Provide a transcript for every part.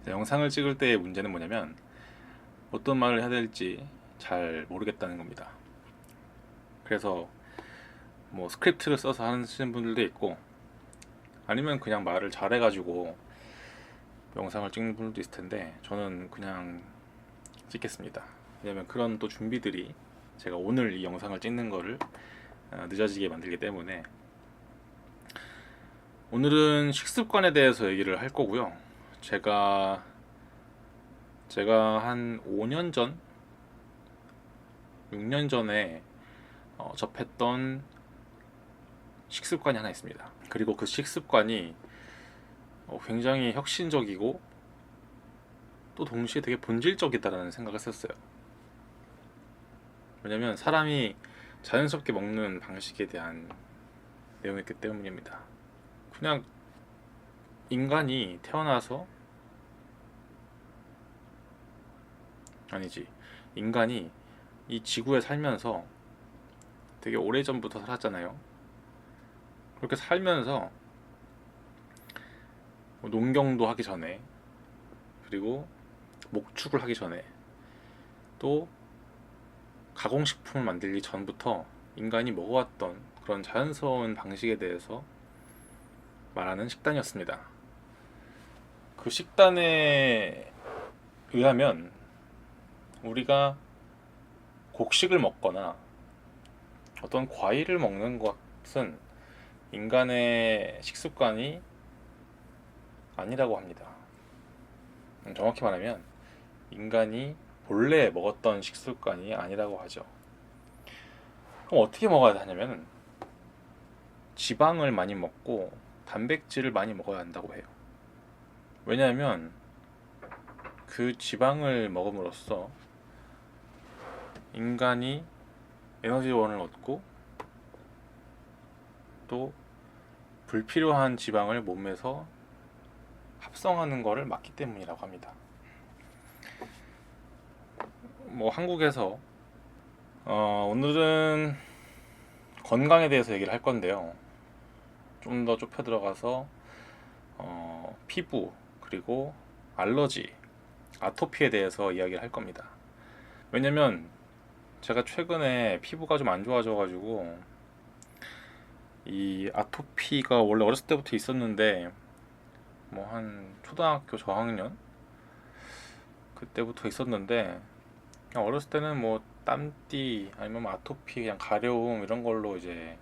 영상을 찍을 때의 문제는 뭐냐면 어떤 말을 해야 될지 잘 모르겠다는 겁니다. 그래서 뭐 스크립트를 써서 하시는 분들도 있고 아니면 그냥 말을 잘해가지고 영상을 찍는 분들도 있을 텐데 저는 그냥 찍겠습니다. 왜냐면 그런 또 준비들이 제가 오늘 이 영상을 찍는 거를 늦어지게 만들기 때문에. 오늘은 식습관에 대해서 얘기를 할 거고요. 제가 한 5년 전, 6년 전에 접했던 식습관이 하나 있습니다. 그리고 그 식습관이 굉장히 혁신적이고 또 동시에 되게 본질적이다라는 생각을 했었어요. 왜냐면 사람이 자연스럽게 먹는 방식에 대한 내용이었기 때문입니다. 그냥 인간이 태어나서, 아니지, 인간이 이 지구에 살면서 되게 오래전부터 살았잖아요. 그렇게 살면서 농경도 하기 전에, 그리고 목축을 하기 전에, 또 가공식품을 만들기 전부터 인간이 먹어왔던 그런 자연스러운 방식에 대해서 말하는 식단이었습니다. 그 식단에 의하면 우리가 곡식을 먹거나 어떤 과일을 먹는 것은 인간의 식습관이 아니라고 합니다. 정확히 말하면 인간이 본래 먹었던 식습관이 아니라고 하죠. 그럼 어떻게 먹어야 하냐면 지방을 많이 먹고 단백질을 많이 먹어야 한다고 해요. 왜냐하면 그 지방을 먹음으로써 인간이 에너지원을 얻고 또 불필요한 지방을 몸에서 합성하는 것을 막기 때문이라고 합니다. 뭐 한국에서 오늘은 건강에 대해서 얘기를 할 건데요. 좀 더 좁혀 들어가서 피부, 그리고 알러지, 아토피에 대해서 이야기를 할 겁니다. 왜냐면 제가 최근에 피부가 좀 안 좋아져 가지고, 이 아토피가 원래 어렸을 때부터 있었는데 뭐 한 초등학교 저학년 그때부터 있었는데, 그냥 어렸을 때는 뭐 땀띠 아니면 뭐 아토피, 그냥 가려움 이런 걸로 이제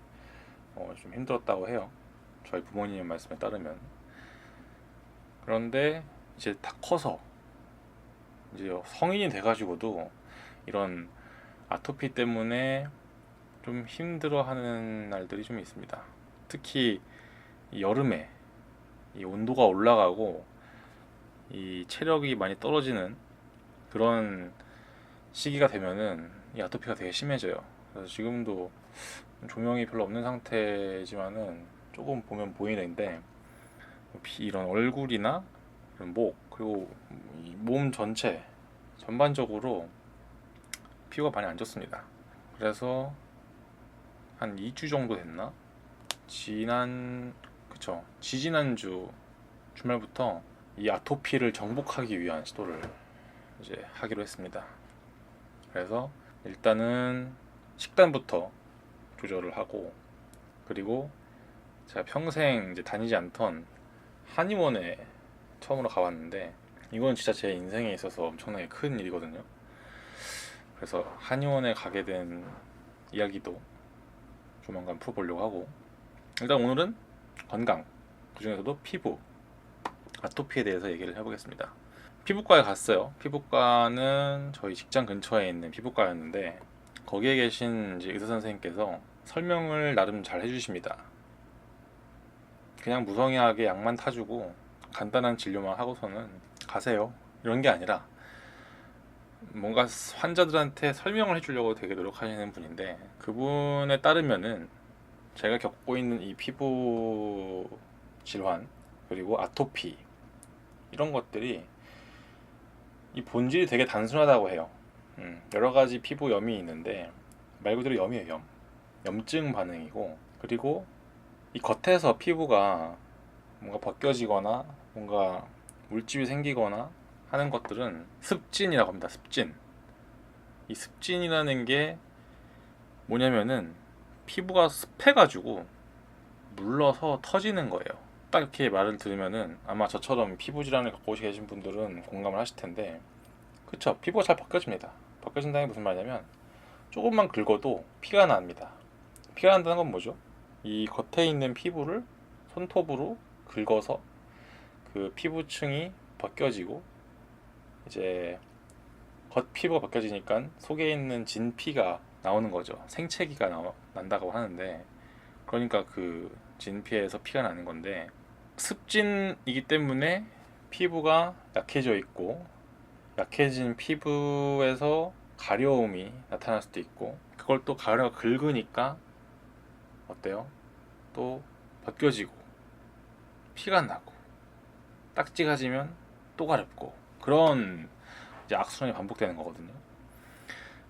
좀 힘들었다고 해요. 저희 부모님 말씀에 따르면. 그런데 이제 다 커서 이제 성인이 돼가지고도 이런 아토피 때문에 좀 힘들어하는 날들이 좀 있습니다. 특히 이 여름에 이 온도가 올라가고 이 체력이 많이 떨어지는 그런 시기가 되면은 이 아토피가 되게 심해져요. 그래서 지금도 조명이 별로 없는 상태지만은 조금 보면 보이는데, 이런 얼굴이나 이런 목, 그리고 이 몸 전체 전반적으로 피부가 많이 안 좋습니다. 그래서 한 2주 정도 됐나? 지지난주 주말부터 이 아토피를 정복하기 위한 시도를 이제 하기로 했습니다. 그래서 일단은 식단부터 조절을 하고, 그리고 제가 평생 이제 다니지 않던 한의원에 처음으로 가봤는데, 이건 진짜 제 인생에 있어서 엄청나게 큰 일이거든요. 그래서 한의원에 가게 된 이야기도 조만간 풀어보려고 하고, 일단 오늘은 건강, 그중에서도 피부, 아토피에 대해서 얘기를 해보겠습니다. 피부과에 갔어요. 피부과는 저희 직장 근처에 있는 피부과였는데, 거기에 계신 이제 의사 선생님께서 설명을 나름 잘 해주십니다. 그냥 무성의하게 약만 타주고 간단한 진료만 하고서는 가세요, 이런 게 아니라 뭔가 환자들한테 설명을 해주려고 되게 노력하시는 분인데, 그분에 따르면은 제가 겪고 있는 이 피부 질환, 그리고 아토피, 이런 것들이 이 본질이 되게 단순하다고 해요. 여러 가지 피부염이 있는데 말 그대로 염이에요. 염증 반응이고, 그리고 이 겉에서 피부가 뭔가 벗겨지거나 뭔가 물집이 생기거나 하는 것들은 습진이라고 합니다. 습진. 이 습진이라는 게 뭐냐면은 피부가 습해가지고 물러서 터지는 거예요. 딱 이렇게 말을 들으면은 아마 저처럼 피부 질환을 갖고 계신 분들은 공감을 하실 텐데, 그쵸? 피부가 잘 벗겨집니다. 벗겨진다는 게 무슨 말이냐면 조금만 긁어도 피가 납니다. 피가 난다는 건 뭐죠? 이 겉에 있는 피부를 손톱으로 긁어서 그 피부층이 벗겨지고, 이제 겉 피부가 벗겨지니까 속에 있는 진피가 나오는 거죠. 생채기가 난다고 하는데, 그러니까 그 진피에서 피가 나는 건데, 습진이기 때문에 피부가 약해져 있고, 약해진 피부에서 가려움이 나타날 수도 있고, 그걸 또 가려가 긁으니까 어때요? 또 벗겨지고 피가 나고 딱지가 지면 또 가렵고, 그런 이제 악순환이 반복되는 거거든요.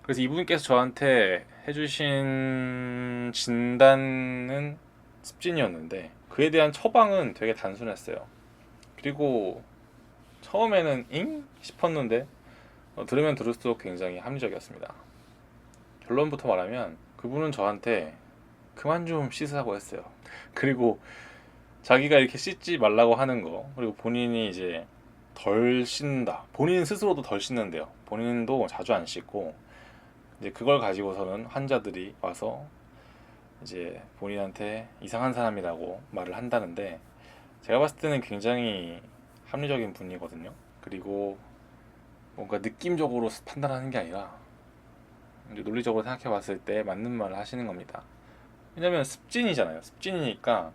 그래서 이분께서 저한테 해주신 진단은 습진이었는데, 그에 대한 처방은 되게 단순했어요. 그리고 처음에는 잉? 싶었는데 들으면 들을수록 굉장히 합리적이었습니다. 결론부터 말하면 그분은 저한테 그만 좀 씻으라고 했어요. 그리고 자기가 이렇게 씻지 말라고 하는 거, 그리고 본인이 이제 덜 씻는다, 본인 스스로도 덜 씻는데요. 본인도 자주 안 씻고, 이제 그걸 가지고서는 환자들이 와서 이제 본인한테 이상한 사람이라고 말을 한다는데, 제가 봤을 때는 굉장히 합리적인 분이거든요. 그리고 뭔가 느낌적으로 판단하는 게 아니라 이제 논리적으로 생각해 봤을 때 맞는 말을 하시는 겁니다. 왜냐면 습진이잖아요. 습진이니까,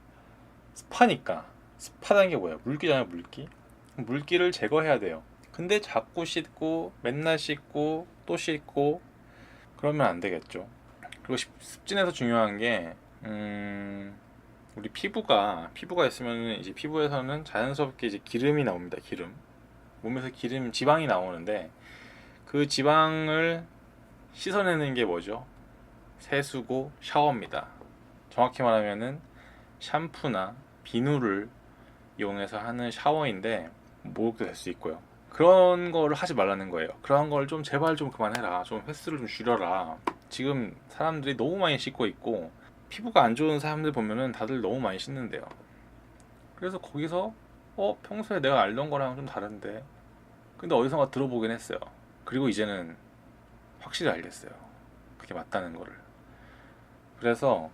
습하니까. 습하다는 게 뭐예요? 물기잖아요, 물기. 물기를 제거해야 돼요. 근데 자꾸 씻고 맨날 씻고 또 씻고 그러면 안 되겠죠. 그리고 습진에서 중요한 게 우리 피부가 있으면 이제 피부에서는 자연스럽게 이제 기름이 나옵니다. 기름. 몸에서 기름, 지방이 나오는데, 그 지방을 씻어내는 게 뭐죠? 세수고 샤워입니다. 정확히 말하면은 샴푸나 비누를 이용해서 하는 샤워인데, 목욕도 될 수 있고요. 그런 거를 하지 말라는 거예요. 그런 걸 좀 제발 좀 그만해라. 좀 횟수를 좀 줄여라. 지금 사람들이 너무 많이 씻고 있고, 피부가 안 좋은 사람들 보면은 다들 너무 많이 씻는데요. 그래서 거기서 평소에 내가 알던 거랑 좀 다른데, 근데 어디선가 들어보긴 했어요. 그리고 이제는 확실히 알겠어요. 그게 맞다는 거를. 그래서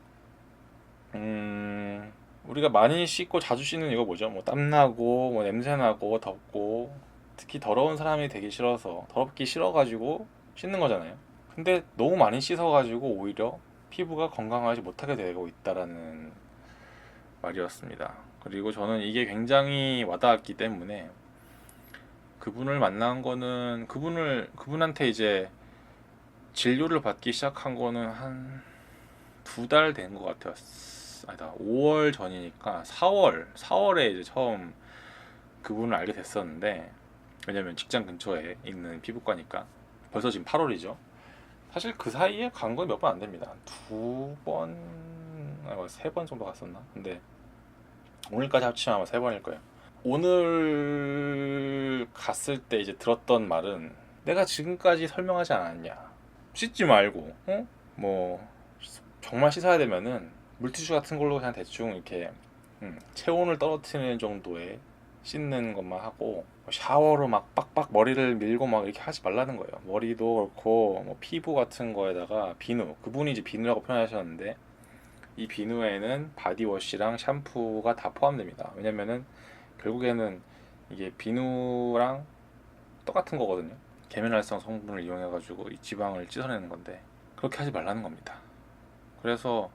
우리가 많이 씻고 자주 씻는 이거 뭐죠? 뭐 땀나고 뭐 냄새나고 덥고, 특히 더러운 사람이 되기 싫어서, 더럽기 싫어가지고 씻는 거잖아요. 근데 너무 많이 씻어가지고 오히려 피부가 건강하지 못하게 되고 있다라는 말이었습니다. 그리고 저는 이게 굉장히 와닿았기 때문에, 그분을 만난 거는, 그분한테 이제 진료를 받기 시작한 거는 한 2달 된 것 같아요. 아니다, 5월 전이니까 4월에 이제 처음 그분을 알게 됐었는데, 왜냐면 직장 근처에 있는 피부과니까. 벌써 지금 8월이죠. 사실 그 사이에 간 건 몇 번 안 됩니다. 두 번, 아니 3번 정도 갔었나? 근데 오늘까지 합치면 아마 3번일 거예요. 오늘 갔을 때 이제 들었던 말은, 내가 지금까지 설명하지 않았냐, 씻지 말고 뭐 정말 씻어야 되면은 물티슈 같은 걸로 그냥 대충 이렇게 체온을 떨어뜨리는 정도의 씻는 것만 하고, 샤워로 막 빡빡 머리를 밀고 막 이렇게 하지 말라는 거예요. 머리도 그렇고 뭐 피부 같은 거에다가 비누, 그분이 이제 비누라고 표현하셨는데, 이 비누에는 바디워시랑 샴푸가 다 포함됩니다. 왜냐면은 결국에는 이게 비누랑 똑같은 거거든요. 계면활성 성분을 이용해가지고 이 지방을 씻어내는 건데, 그렇게 하지 말라는 겁니다. 그래서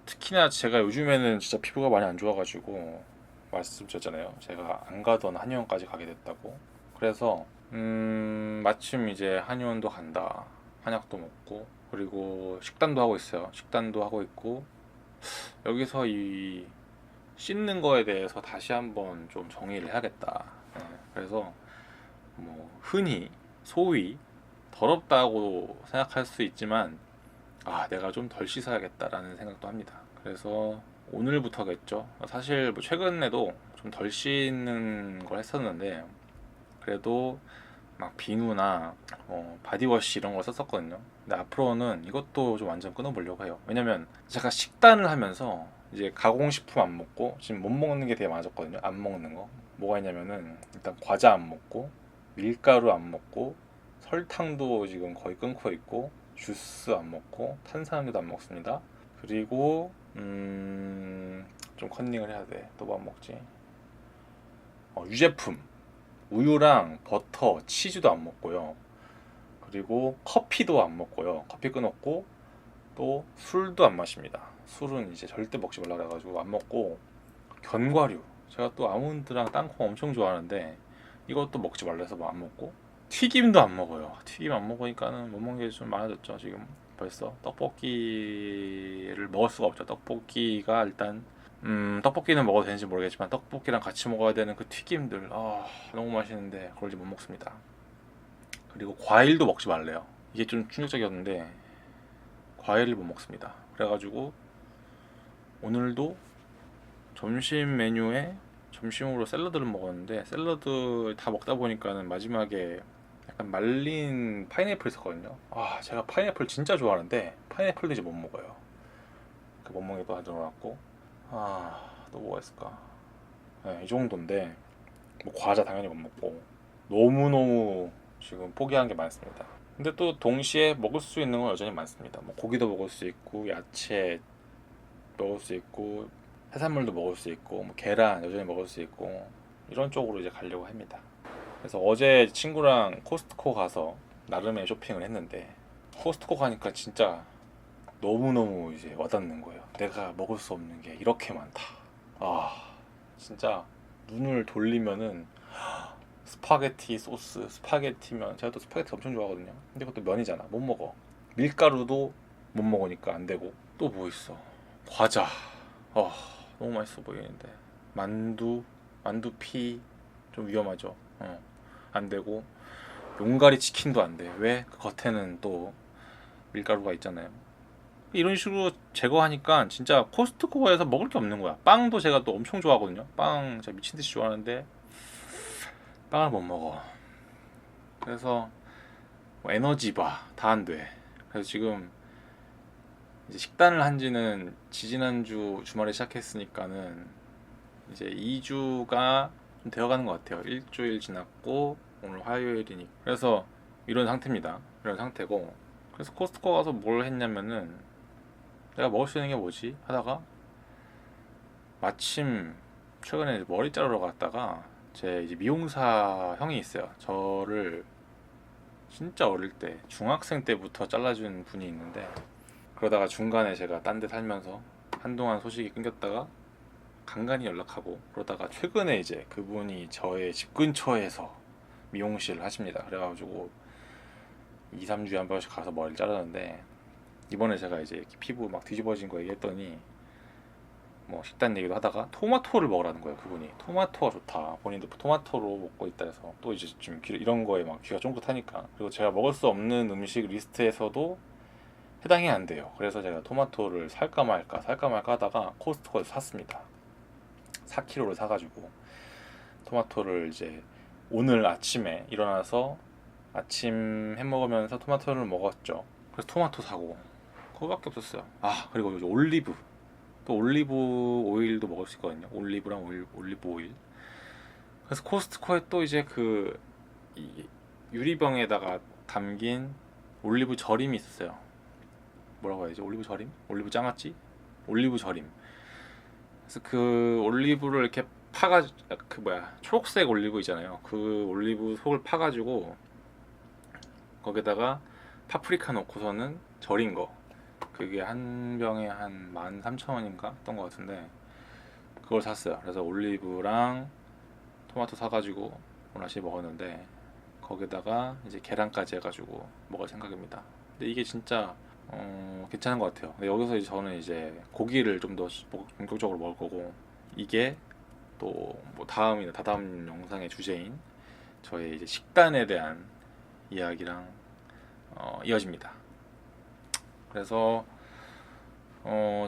특히나 제가 요즘에는 진짜 피부가 많이 안 좋아가지고 말씀드렸잖아요. 제가 안 가던 한의원까지 가게 됐다고. 그래서 마침 이제 한의원도 간다, 한약도 먹고, 그리고 식단도 하고 있어요. 식단도 하고 있고, 여기서 이 씻는 거에 대해서 다시 한번 좀 정의를 해야겠다. 네, 그래서 뭐 흔히 소위 더럽다고 생각할 수 있지만, 내가 좀 덜 씻어야겠다라는 생각도 합니다. 그래서 오늘부터겠죠. 사실 뭐 최근에도 좀 덜 씻는 걸 했었는데 그래도 막 비누나 바디워시 이런 걸 썼었거든요. 근데 앞으로는 이것도 좀 완전 끊어보려고 해요. 왜냐면 제가 식단을 하면서 이제 가공식품 안 먹고 지금 못 먹는 게 되게 많아졌거든요. 안 먹는 거 뭐가 있냐면은 일단 과자 안 먹고 밀가루 안 먹고 설탕도 지금 거의 끊고 있고 주스 안 먹고 탄산음료도 안 먹습니다. 그리고 좀 컨닝을 해야 돼. 또 뭐 안 먹지? 유제품 우유랑 버터, 치즈도 안 먹고요. 그리고 커피도 안 먹고요. 커피 끊었고 또 술도 안 마십니다. 술은 이제 절대 먹지 말라 그래가지고 안 먹고 견과류 제가 또 아몬드랑 땅콩 엄청 좋아하는데 이것도 먹지 말라 해서 안 먹고 튀김도 안 먹어요. 튀김 안 먹으니까는 못 먹는 게 좀 많아졌죠. 지금 벌써 떡볶이를 먹을 수가 없죠. 떡볶이가 일단 떡볶이는 먹어도 되는지 모르겠지만 떡볶이랑 같이 먹어야 되는 그 튀김들 너무 맛있는데 그걸 이제 못 먹습니다. 그리고 과일도 먹지 말래요. 이게 좀 충격적이었는데 과일을 못 먹습니다. 그래가지고 오늘도 점심 메뉴에 점심으로 샐러드를 먹었는데 샐러드 다 먹다 보니까는 마지막에 약간 말린 파인애플 있었거든요. 제가 파인애플 진짜 좋아하는데 파인애플도 이제 못 먹어요. 그 못 먹는 게 또 하나 늘어났고 또 뭐가 있을까? 네, 이 정도인데 뭐 과자 당연히 못 먹고 너무너무 지금 포기한 게 많습니다. 근데 또 동시에 먹을 수 있는 건 여전히 많습니다. 뭐 고기도 먹을 수 있고 야채 먹을 수 있고 해산물도 먹을 수 있고 뭐 계란 여전히 먹을 수 있고 이런 쪽으로 이제 가려고 합니다. 그래서 어제 친구랑 코스트코 가서 나름의 쇼핑을 했는데 코스트코 가니까 진짜 너무너무 이제 와닿는 거예요. 내가 먹을 수 없는 게 이렇게 많다. 진짜 눈을 돌리면은 스파게티 소스, 스파게티면 제가 또 스파게티 엄청 좋아하거든요. 근데 그것도 면이잖아. 못 먹어. 밀가루도 못 먹으니까 안 되고 또 뭐 있어? 과자. 너무 맛있어 보이는데 만두피 좀 위험하죠. 안 되고 용가리 치킨도 안 돼. 왜? 그 겉에는 또 밀가루가 있잖아요. 이런 식으로 제거하니까 진짜 코스트코에서 먹을 게 없는 거야. 빵도 제가 또 엄청 좋아하거든요. 빵 제가 미친 듯이 좋아하는데 빵을 못 먹어. 그래서 뭐 에너지바 다 안 돼. 그래서 지금 이제 식단을 한지는 지지난주 주말에 시작했으니까는 이제 2주가 좀 되어가는 것 같아요. 일주일 지났고 오늘 화요일이니 그래서 이런 상태입니다. 이런 상태고 그래서 코스트코 가서 뭘 했냐면은 내가 먹을 수 있는 게 뭐지 하다가 마침 최근에 머리 자르러 갔다가 제 이제 미용사 형이 있어요. 저를 진짜 어릴 때 중학생 때부터 잘라준 분이 있는데 그러다가 중간에 제가 딴 데 살면서 한동안 소식이 끊겼다가 간간히 연락하고 그러다가 최근에 이제 그분이 저의 집 근처에서 미용실을 하십니다. 그래가지고 2, 3주에 한 번씩 가서 머리를 자르는데 이번에 제가 이제 피부 막 뒤집어진 거 얘기했더니 뭐 식단 얘기도 하다가 토마토를 먹으라는 거예요. 그분이 토마토가 좋다. 본인도 토마토로 먹고 있다 해서 또 이제 좀 이런 거에 막 귀가 쫑긋하니까 그리고 제가 먹을 수 없는 음식 리스트에서도 해당이 안 돼요. 그래서 제가 토마토를 살까 말까 하다가 코스트코에서 샀습니다. 4kg를 사가지고 토마토를 이제 오늘 아침에 일어나서 아침 해 먹으면서 토마토를 먹었죠. 그래서 토마토 사고 그거밖에 없었어요. 그리고 이제 올리브 또 올리브 오일도 먹을 수 있거든요. 올리브랑 올리브 오일. 그래서 코스트코에 또 이제 이 유리병에다가 담긴 올리브 절임이 있었어요. 뭐라고 해야지? 올리브 절임? 올리브 장아찌? 올리브 절임. 그래서 그 올리브를 이렇게 초록색 올리브 있잖아요. 그 올리브 속을 파가지고 거기다가 파프리카 넣고서는 절인 거. 그게 한 병에 한 13,000원인가 했던 것 같은데 그걸 샀어요. 그래서 올리브랑 토마토 사가지고 오늘 아침에 먹었는데 거기다가 이제 계란까지 해가지고 먹을 생각입니다. 근데 이게 진짜 괜찮은 것 같아요. 근데 여기서 이제 저는 이제 고기를 좀 더 본격적으로 먹을 거고 이게 또 뭐 다음이나 다다음 영상의 주제인 저의 이제 식단에 대한 이야기랑 이어집니다. 그래서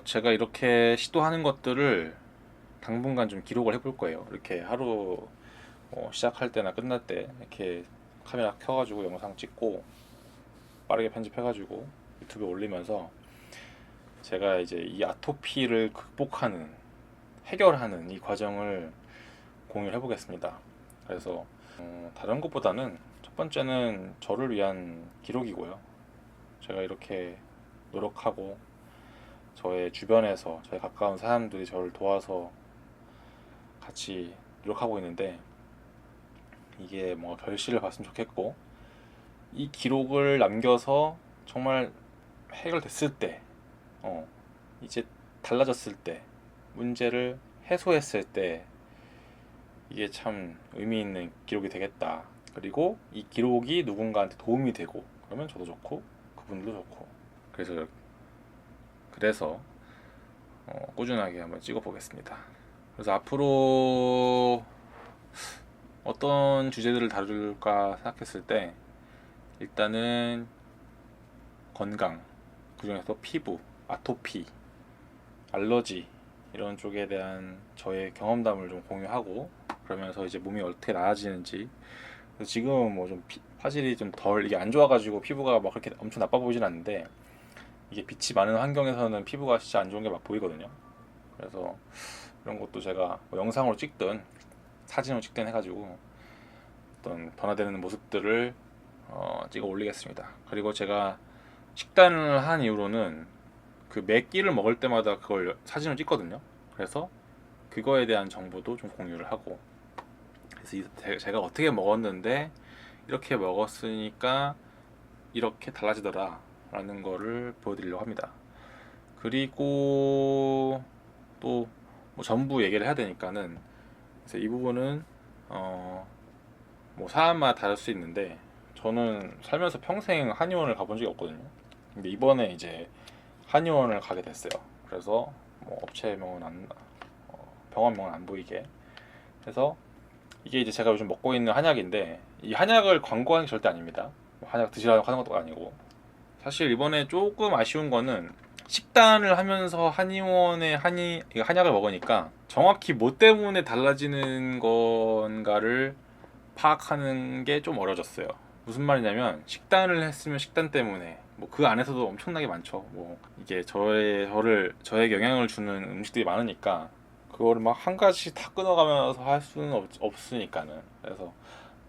제가 이렇게 시도하는 것들을 당분간 좀 기록을 해볼 거예요. 이렇게 하루 시작할 때나 끝날 때 이렇게 카메라 켜가지고 영상 찍고 빠르게 편집해가지고 유튜브에 올리면서 제가 이제 이 아토피를 극복하는, 해결하는 이 과정을 공유를 해보겠습니다. 그래서 다른 것보다는 첫 번째는 저를 위한 기록이고요. 제가 이렇게 노력하고 저의 주변에서 저의 가까운 사람들이 저를 도와서 같이 노력하고 있는데 이게 뭐 결실을 봤으면 좋겠고, 이 기록을 남겨서 정말 해결됐을 때, 이제 달라졌을 때, 문제를 해소했을 때 이게 참 의미 있는 기록이 되겠다. 그리고 이 기록이 누군가한테 도움이 되고 그러면 저도 좋고 그분들도 좋고, 그래서 꾸준하게 한번 찍어 보겠습니다. 그래서 앞으로 어떤 주제들을 다룰까 생각했을 때 일단은 건강, 그중에서 피부, 아토피, 알러지 이런 쪽에 대한 저의 경험담을 좀 공유하고, 그러면서 이제 몸이 어떻게 나아지는지. 지금은 뭐 좀 화질이 좀 덜 이게 안 좋아가지고 피부가 막 그렇게 엄청 나빠 보이진 않는데, 이게 빛이 많은 환경에서는 피부가 진짜 안 좋은 게 막 보이거든요. 그래서 이런 것도 제가 뭐 영상으로 찍든 사진으로 찍든 해가지고 어떤 변화되는 모습들을 찍어 올리겠습니다. 그리고 제가 식단을 한 이후로는 그 매 끼를 먹을 때마다 그걸 사진을 찍거든요. 그래서 그거에 대한 정보도 좀 공유를 하고, 그래서 제가 어떻게 먹었는데 이렇게 먹었으니까 이렇게 달라지더라 라는 거를 보여드리려고 합니다. 그리고 또 뭐 전부 얘기를 해야 되니까는, 그래서 이 부분은 뭐 사람마다 다를 수 있는데 저는 살면서 평생 한의원을 가본 적이 없거든요. 근데 이번에 이제 한의원을 가게 됐어요. 그래서 뭐 업체명은 병원명은 안 보이게 해서, 이게 이제 제가 요즘 먹고 있는 한약인데 이 한약을 광고하는 게 절대 아닙니다. 뭐 한약 드시라고 하는 것도 아니고. 사실 이번에 조금 아쉬운 거는 식단을 하면서 한의원의 한약을 먹으니까 정확히 뭐 때문에 달라지는 건가를 파악하는 게 좀 어려졌어요. 무슨 말이냐면, 식단을 했으면 식단 때문에 뭐 그 안에서도 엄청나게 많죠. 뭐 이게 저에게 영향을 주는 음식들이 많으니까 그거를 막 한 가지 다 끊어가면서 할 수는 없으니까는. 그래서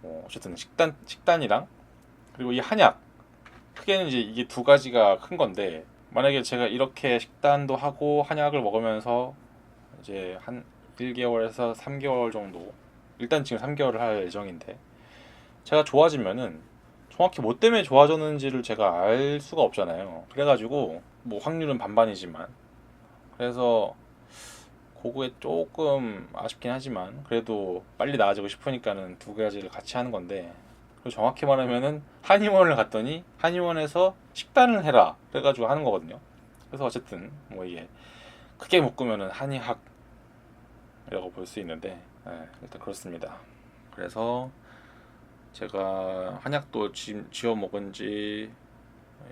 뭐 어쨌든 식단이랑 그리고 이 한약, 크게는 이제 이게 두 가지가 큰 건데, 만약에 제가 이렇게 식단도 하고 한약을 먹으면서 이제 한 1개월에서 3개월 정도, 일단 지금 3개월을 할 예정인데, 제가 좋아지면은 정확히 뭐 때문에 좋아졌는지를 제가 알 수가 없잖아요. 그래가지고 뭐 확률은 반반이지만, 그래서 그거에 조금 아쉽긴 하지만 그래도 빨리 나아지고 싶으니까는 두 가지를 같이 하는 건데, 그리고 정확히 말하면은 한의원을 갔더니 한의원에서 식단을 해라 그래가지고 하는 거거든요. 그래서 어쨌든 뭐 이게 크게 묶으면은 한의학이라고 볼 수 있는데, 일단 그렇습니다. 그래서 제가 한약도 지어 먹은 지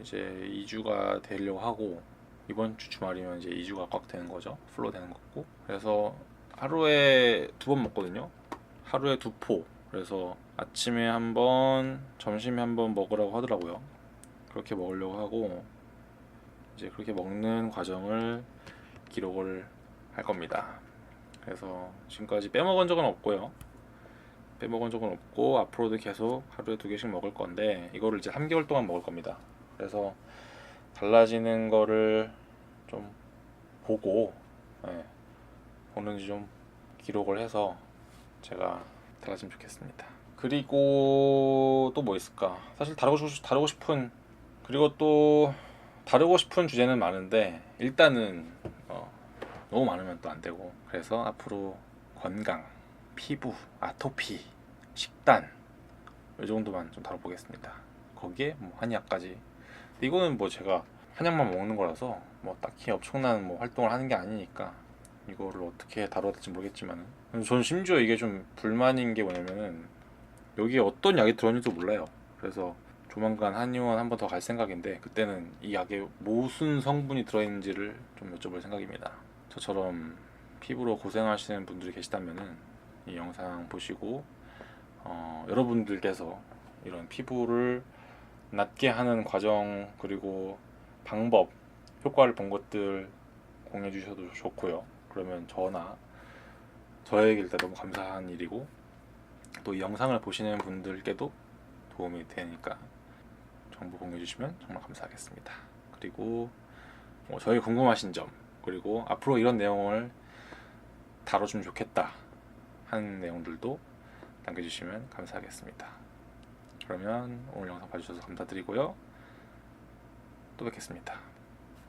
이제 2주가 되려고 하고, 이번 주 주말이면 이제 2주가 꽉 되는 거죠. 풀로 되는 거고. 그래서 하루에 2번 먹거든요. 하루에 2포. 그래서 아침에 한 번, 점심에 한 번 먹으라고 하더라고요. 그렇게 먹으려고 하고, 이제 그렇게 먹는 과정을 기록을 할 겁니다. 그래서 지금까지 빼먹은 적은 없고요. 빼먹은 적은 없고 앞으로도 계속 하루에 2개씩 먹을 건데, 이거를 이제 3개월 동안 먹을 겁니다. 그래서 달라지는 거를 좀 보고, 보는지 좀 기록을 해서 제가 달라지면 좋겠습니다. 그리고 또 뭐 있을까? 사실 다루고 싶은, 그리고 또 다루고 싶은 주제는 많은데 일단은 너무 많으면 또 안 되고, 그래서 앞으로 건강, 피부, 아토피, 식단 이 정도만 좀 다뤄보겠습니다. 거기에 뭐 한의학까지. 이거는 뭐 제가 한약만 먹는 거라서 뭐 딱히 엄청난 뭐 활동을 하는 게 아니니까 이거를 어떻게 다뤄야 될지 모르겠지만, 저는 심지어 이게 좀 불만인 게 뭐냐면은 여기에 어떤 약이 들어있는지도 몰라요. 그래서 조만간 한의원 한 번 더 갈 생각인데 그때는 이 약에 무슨 성분이 들어있는지를 좀 여쭤볼 생각입니다. 저처럼 피부로 고생하시는 분들이 계시다면은 이 영상 보시고 여러분들께서 이런 피부를 낫게 하는 과정 그리고 방법, 효과를 본 것들 공유해 주셔도 좋고요. 그러면 저에게 일단 너무 감사한 일이고 또 이 영상을 보시는 분들께도 도움이 되니까 정보 공유해 주시면 정말 감사하겠습니다. 그리고 저희 궁금하신 점 그리고 앞으로 이런 내용을 다뤄주면 좋겠다 하는 내용들도 남겨주시면 감사하겠습니다. 그러면 오늘 영상 봐주셔서 감사드리고요. 또 뵙겠습니다.